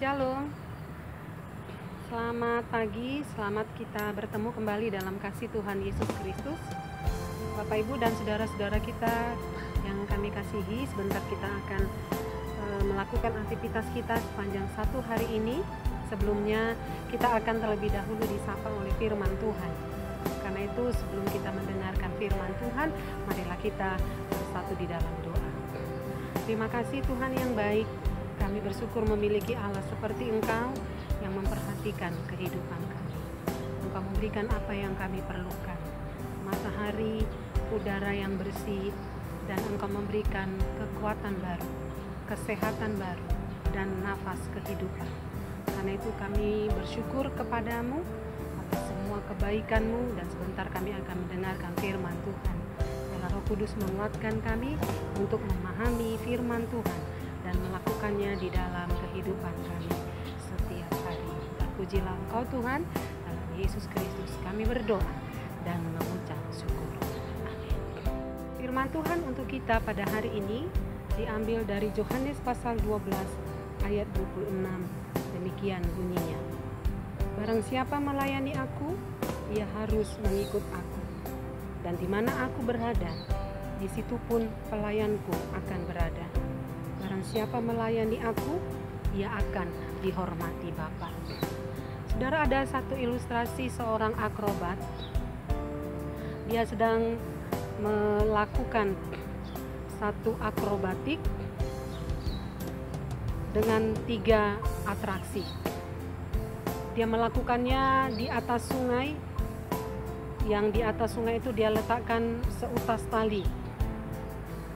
Shalom, selamat pagi, selamat kita bertemu kembali dalam kasih Tuhan Yesus Kristus. Bapak Ibu dan saudara-saudara kita yang kami kasihi, sebentar kita akan melakukan aktivitas kita sepanjang satu hari ini. Sebelumnya kita akan terlebih dahulu disapa oleh firman Tuhan. Karena itu sebelum kita mendengarkan firman Tuhan, marilah kita bersatu di dalam doa. Terima kasih Tuhan yang baik. Kami bersyukur memiliki Allah seperti Engkau yang memperhatikan kehidupan kami. Engkau memberikan apa yang kami perlukan, matahari, udara yang bersih, dan Engkau memberikan kekuatan baru, kesehatan baru, dan nafas kehidupan. Karena itu kami bersyukur kepadamu atas semua kebaikan-Mu, dan sebentar kami akan mendengarkan firman Tuhan. Biarlah Roh Kudus menguatkan kami untuk memahami firman Tuhan dan melakukannya di dalam kehidupan kami setiap hari. Terpujilah Engkau Tuhan, dalam Yesus Kristus kami berdoa dan mengucap syukur. Amin. Firman Tuhan untuk kita pada hari ini diambil dari Yohanes pasal 12 ayat 26. Demikian bunyinya. Barang siapa melayani aku, ia harus mengikut aku. Dan di mana aku berada, di situ pun pelayanku akan berada. Barang siapa melayani aku, ia akan dihormati Bapa. Saudara, ada satu ilustrasi seorang akrobat. Dia sedang melakukan satu akrobatik dengan 3 atraksi. Dia melakukannya di atas sungai, yang di atas sungai itu dia letakkan seutas tali.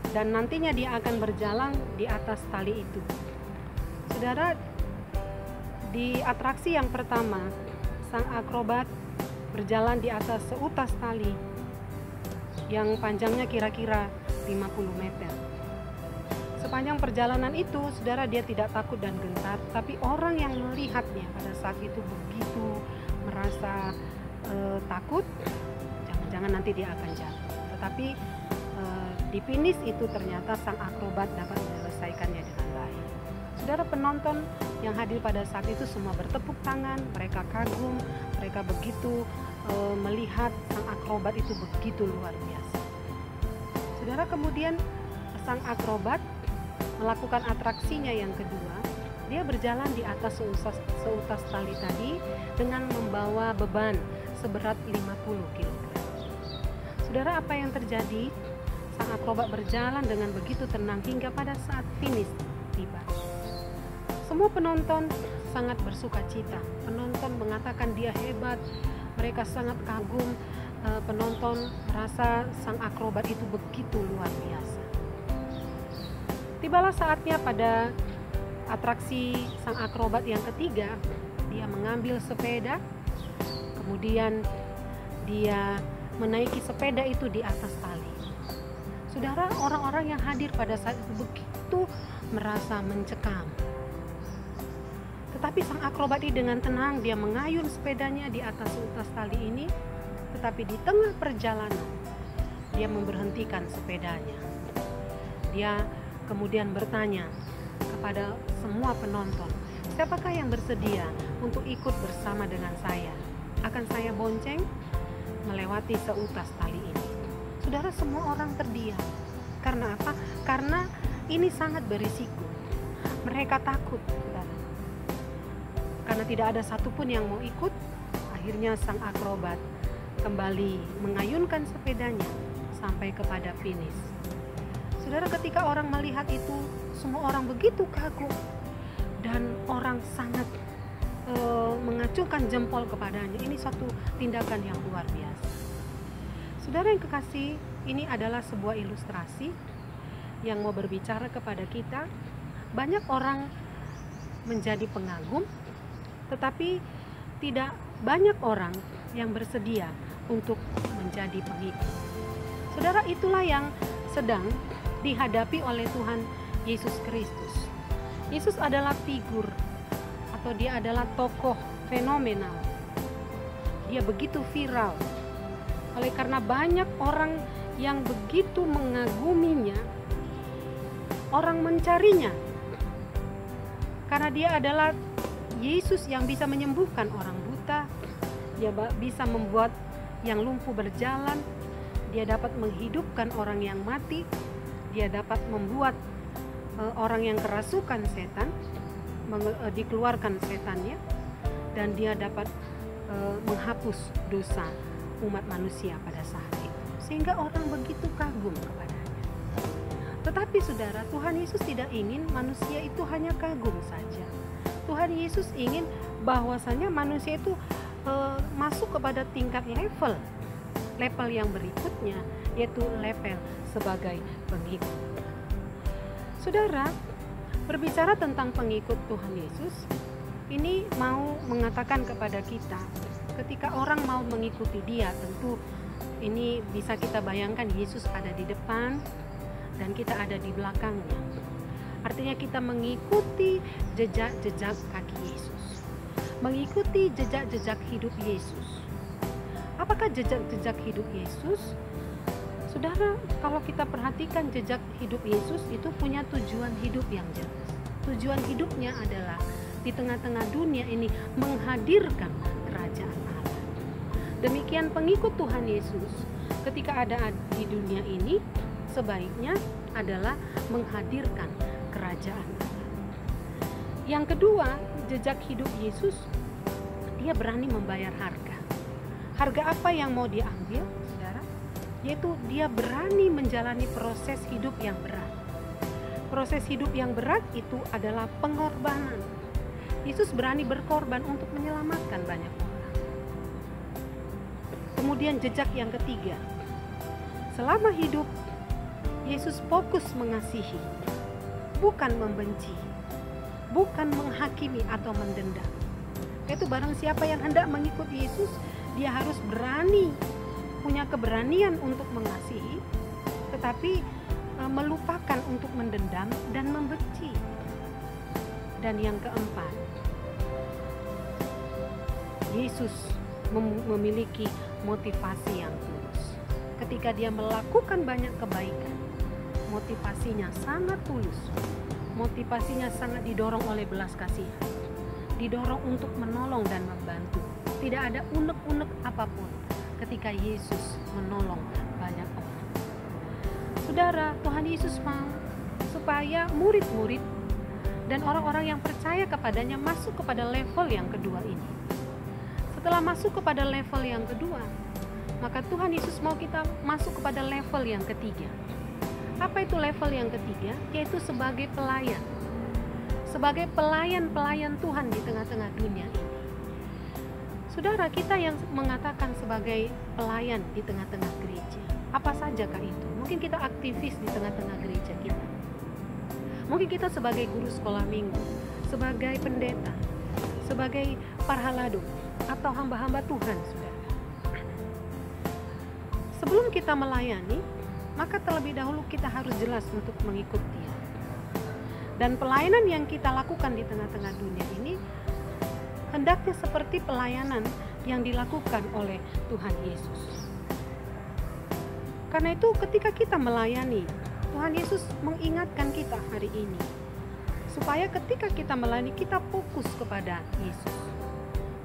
Dan nantinya dia akan berjalan di atas tali itu. Saudara, di atraksi yang pertama, sang akrobat berjalan di atas seutas tali yang panjangnya kira-kira 50 meter. Sepanjang perjalanan itu, saudara, dia tidak takut dan gentar, tapi orang yang melihatnya pada saat itu begitu merasa takut, jangan-jangan nanti dia akan jatuh. Tetapi di finish itu ternyata sang akrobat dapat menyelesaikannya dengan baik. Saudara, penonton yang hadir pada saat itu semua bertepuk tangan, mereka kagum, mereka begitu melihat sang akrobat itu begitu luar biasa. Saudara, kemudian sang akrobat melakukan atraksinya yang kedua. Dia berjalan di atas seutas tali tadi dengan membawa beban seberat 50 kg. Saudara, apa yang terjadi? Sang akrobat berjalan dengan begitu tenang hingga pada saat finish tiba. Semua penonton sangat bersuka cita. Penonton mengatakan dia hebat. Mereka sangat kagum. Penonton merasa sang akrobat itu begitu luar biasa. Tibalah saatnya pada atraksi sang akrobat yang ketiga. Dia mengambil sepeda. Kemudian dia menaiki sepeda itu di atas tali. Saudara, orang-orang yang hadir pada saat itu begitu merasa mencekam. Tetapi sang akrobat ini dengan tenang, dia mengayun sepedanya di atas seutas tali ini. Tetapi di tengah perjalanan, dia memberhentikan sepedanya. Dia kemudian bertanya kepada semua penonton, siapakah yang bersedia untuk ikut bersama dengan saya? Akan saya bonceng melewati seutas tali ini. Saudara, semua orang terdiam. Karena apa? Karena ini sangat berisiko. Mereka takut, saudara. Karena tidak ada satupun yang mau ikut, akhirnya sang akrobat kembali mengayunkan sepedanya sampai kepada finish. Saudara, ketika orang melihat itu, semua orang begitu kagum dan orang sangat mengacungkan jempol kepadanya. Ini suatu tindakan yang luar biasa. Saudara yang kekasih, ini adalah sebuah ilustrasi yang mau berbicara kepada kita. Banyak orang menjadi pengagum, tetapi tidak banyak orang yang bersedia untuk menjadi pengikut. Saudara, itulah yang sedang dihadapi oleh Tuhan Yesus Kristus. Yesus adalah figur atau dia adalah tokoh fenomenal. Dia begitu viral. Oleh karena banyak orang yang begitu mengaguminya, orang mencarinya. Karena dia adalah Yesus yang bisa menyembuhkan orang buta, dia bisa membuat yang lumpuh berjalan, dia dapat menghidupkan orang yang mati, dia dapat membuat orang yang kerasukan setan dikeluarkan setannya, dan dia dapat menghapus dosa umat manusia pada saat itu, sehingga orang begitu kagum kepadanya. Tetapi saudara, Tuhan Yesus tidak ingin manusia itu hanya kagum saja. Tuhan Yesus ingin bahwasanya manusia itu masuk kepada tingkat level yang berikutnya, yaitu level sebagai pengikut. Saudara, berbicara tentang pengikut Tuhan Yesus, ini mau mengatakan kepada kita, ketika orang mau mengikuti dia, tentu ini bisa kita bayangkan Yesus ada di depan dan kita ada di belakangnya. Artinya kita mengikuti jejak-jejak kaki Yesus, mengikuti jejak-jejak hidup Yesus. Apakah jejak-jejak hidup Yesus? Saudara, kalau kita perhatikan jejak hidup Yesus itu punya tujuan hidup yang jelas. Tujuan hidupnya adalah di tengah-tengah dunia ini menghadirkan kerajaan Allah. Demikian pengikut Tuhan Yesus ketika ada di dunia ini sebaiknya adalah menghadirkan kerajaan Allah. Yang kedua, jejak hidup Yesus, dia berani membayar harga. Harga apa yang mau diambil, saudara? Yaitu dia berani menjalani proses hidup yang berat. Proses hidup yang berat itu adalah pengorbanan. Yesus berani berkorban untuk menyelamatkan banyak orang. Kemudian jejak yang ketiga, selama hidup Yesus fokus mengasihi, bukan membenci, bukan menghakimi atau mendendam. Itu barang siapa yang hendak mengikut Yesus, dia harus berani, punya keberanian untuk mengasihi, tetapi melupakan untuk mendendam dan membenci. Dan yang keempat, Yesus memiliki motivasi yang tulus. Ketika dia melakukan banyak kebaikan, motivasinya sangat tulus. Motivasinya sangat didorong oleh belas kasihan, didorong untuk menolong dan membantu. Tidak ada unek-unek apapun ketika Yesus menolong banyak orang. Saudara, Tuhan Yesus mau supaya murid-murid dan orang-orang yang percaya kepadanya masuk kepada level yang kedua ini. Setelah masuk kepada level yang kedua, maka Tuhan Yesus mau kita masuk kepada level yang ketiga. Apa itu level yang ketiga? Yaitu sebagai pelayan. Sebagai pelayan-pelayan Tuhan di tengah-tengah dunia ini. Saudara, kita yang mengatakan sebagai pelayan di tengah-tengah gereja, apa sajakah itu? Mungkin kita aktivis di tengah-tengah gereja kita. Mungkin kita sebagai guru sekolah minggu, sebagai pendeta, sebagai parhalado, atau hamba-hamba Tuhan, saudara. Sebelum kita melayani, maka terlebih dahulu kita harus jelas untuk mengikut Dia. Dan pelayanan yang kita lakukan di tengah-tengah dunia ini hendaknya seperti pelayanan yang dilakukan oleh Tuhan Yesus. Karena itu ketika kita melayani, Tuhan Yesus mengingatkan kita hari ini supaya ketika kita melayani, kita fokus kepada Yesus.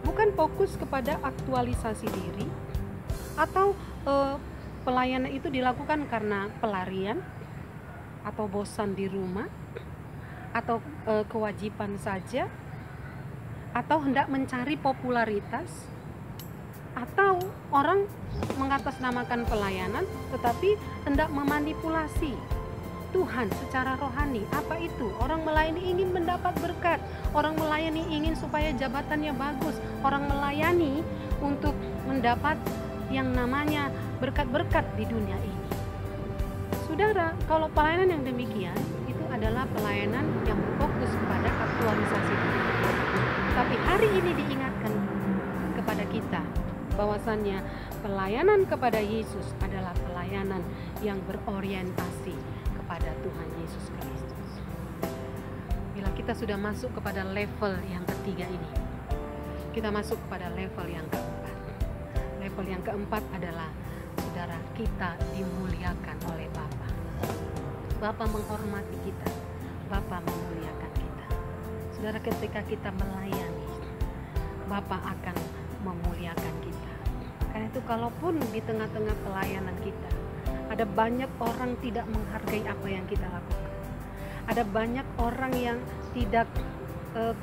Bukan fokus kepada aktualisasi diri atau pelayanan itu dilakukan karena pelarian atau bosan di rumah atau kewajiban saja, atau hendak mencari popularitas, atau orang mengatasnamakan pelayanan tetapi hendak memanipulasi Tuhan secara rohani. Apa itu? Orang melayani ingin mendapat berkat, orang melayani ingin supaya jabatannya bagus, orang melayani untuk mendapat yang namanya berkat-berkat di dunia ini. Saudara, kalau pelayanan yang demikian itu adalah pelayanan yang fokus kepada aktualisasi diri. Tapi hari ini diingatkan kepada kita bahwasannya pelayanan kepada Yesus adalah pelayanan yang berorientasi kepada Tuhan Yesus Kristus. Bila kita sudah masuk kepada level yang ketiga ini, kita masuk kepada level yang keempat. Level yang keempat adalah, saudara, kita dimuliakan oleh Bapa. Bapa menghormati kita, Bapa memuliakan kita. Saudara, ketika kita melayani, Bapa akan memuliakan kita. Karena itu kalaupun di tengah-tengah pelayanan kita ada banyak orang tidak menghargai apa yang kita lakukan, ada banyak orang yang tidak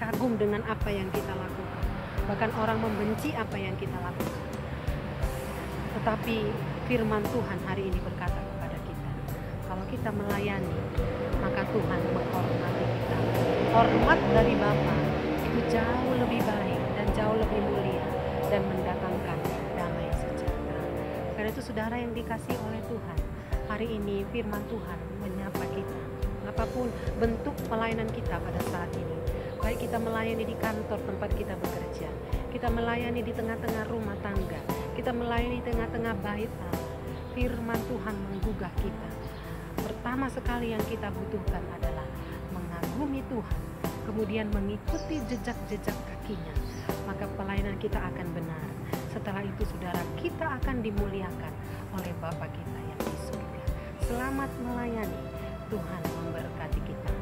kagum dengan apa yang kita lakukan, bahkan orang membenci apa yang kita lakukan, tetapi firman Tuhan hari ini berkata kepada kita, kalau kita melayani, maka Tuhan menghormati kita. Hormat dari Bapa itu jauh lebih baik dan jauh lebih mulia dan mendatangkan damai sejahtera. Karena itu saudara yang dikasihi oleh Tuhan, hari ini firman Tuhan menyapa kita. Apapun bentuk pelayanan kita pada saat ini, baik kita melayani di kantor tempat kita bekerja, kita melayani di tengah-tengah rumah tangga, kita melayani di tengah-tengah bait Allah, firman Tuhan menggugah kita. Pertama sekali yang kita butuhkan adalah mengagumi Tuhan, kemudian mengikuti jejak-jejak kakinya, maka pelayanan kita akan benar. Setelah itu saudara, kita akan dimuliakan oleh Bapa kita yang di surga. Selamat melayani, Tuhan memberkati kita.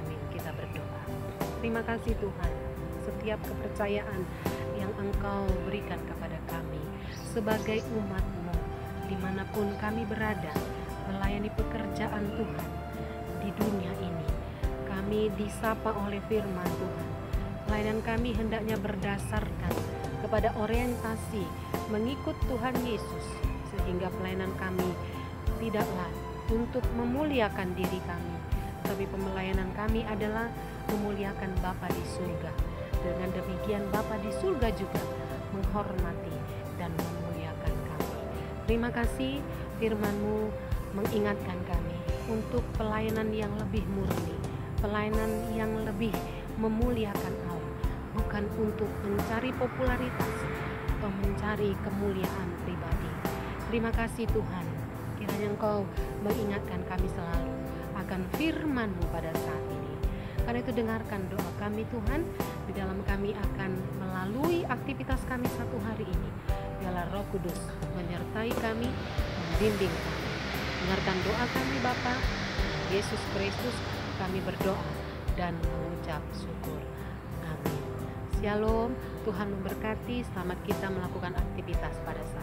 Amin. Kita berdoa. Terima kasih Tuhan, setiap kepercayaan yang Engkau berikan kepada kami sebagai umat-Mu, dimanapun kami berada, melayani pekerjaan Tuhan di dunia ini. Kami disapa oleh firman Tuhan. Pelayanan kami hendaknya berdasarkan kepada orientasi mengikut Tuhan Yesus, sehingga pelayanan kami tidaklah untuk memuliakan diri kami, tapi pelayanan kami adalah memuliakan Bapa di surga. Dengan demikian Bapa di surga juga menghormati dan memuliakan kami. Terima kasih firman-Mu mengingatkan kami untuk pelayanan yang lebih murni, pelayanan yang lebih memuliakan Allah, bukan untuk mencari popularitas atau mencari kemuliaan pribadi. Terima kasih Tuhan, kiranya Engkau mengingatkan kami selalu akan firman-Mu pada saat ini. Karena itu dengarkan doa kami Tuhan, di dalam kami akan melalui aktivitas kami satu hari ini. Biarlah Roh Kudus menyertai kami, membimbing kami. Dengarkan doa kami Bapa, Yesus Kristus kami berdoa dan mengucap syukur. Amin. Shalom, Tuhan memberkati. Selamat kita melakukan aktivitas pada saat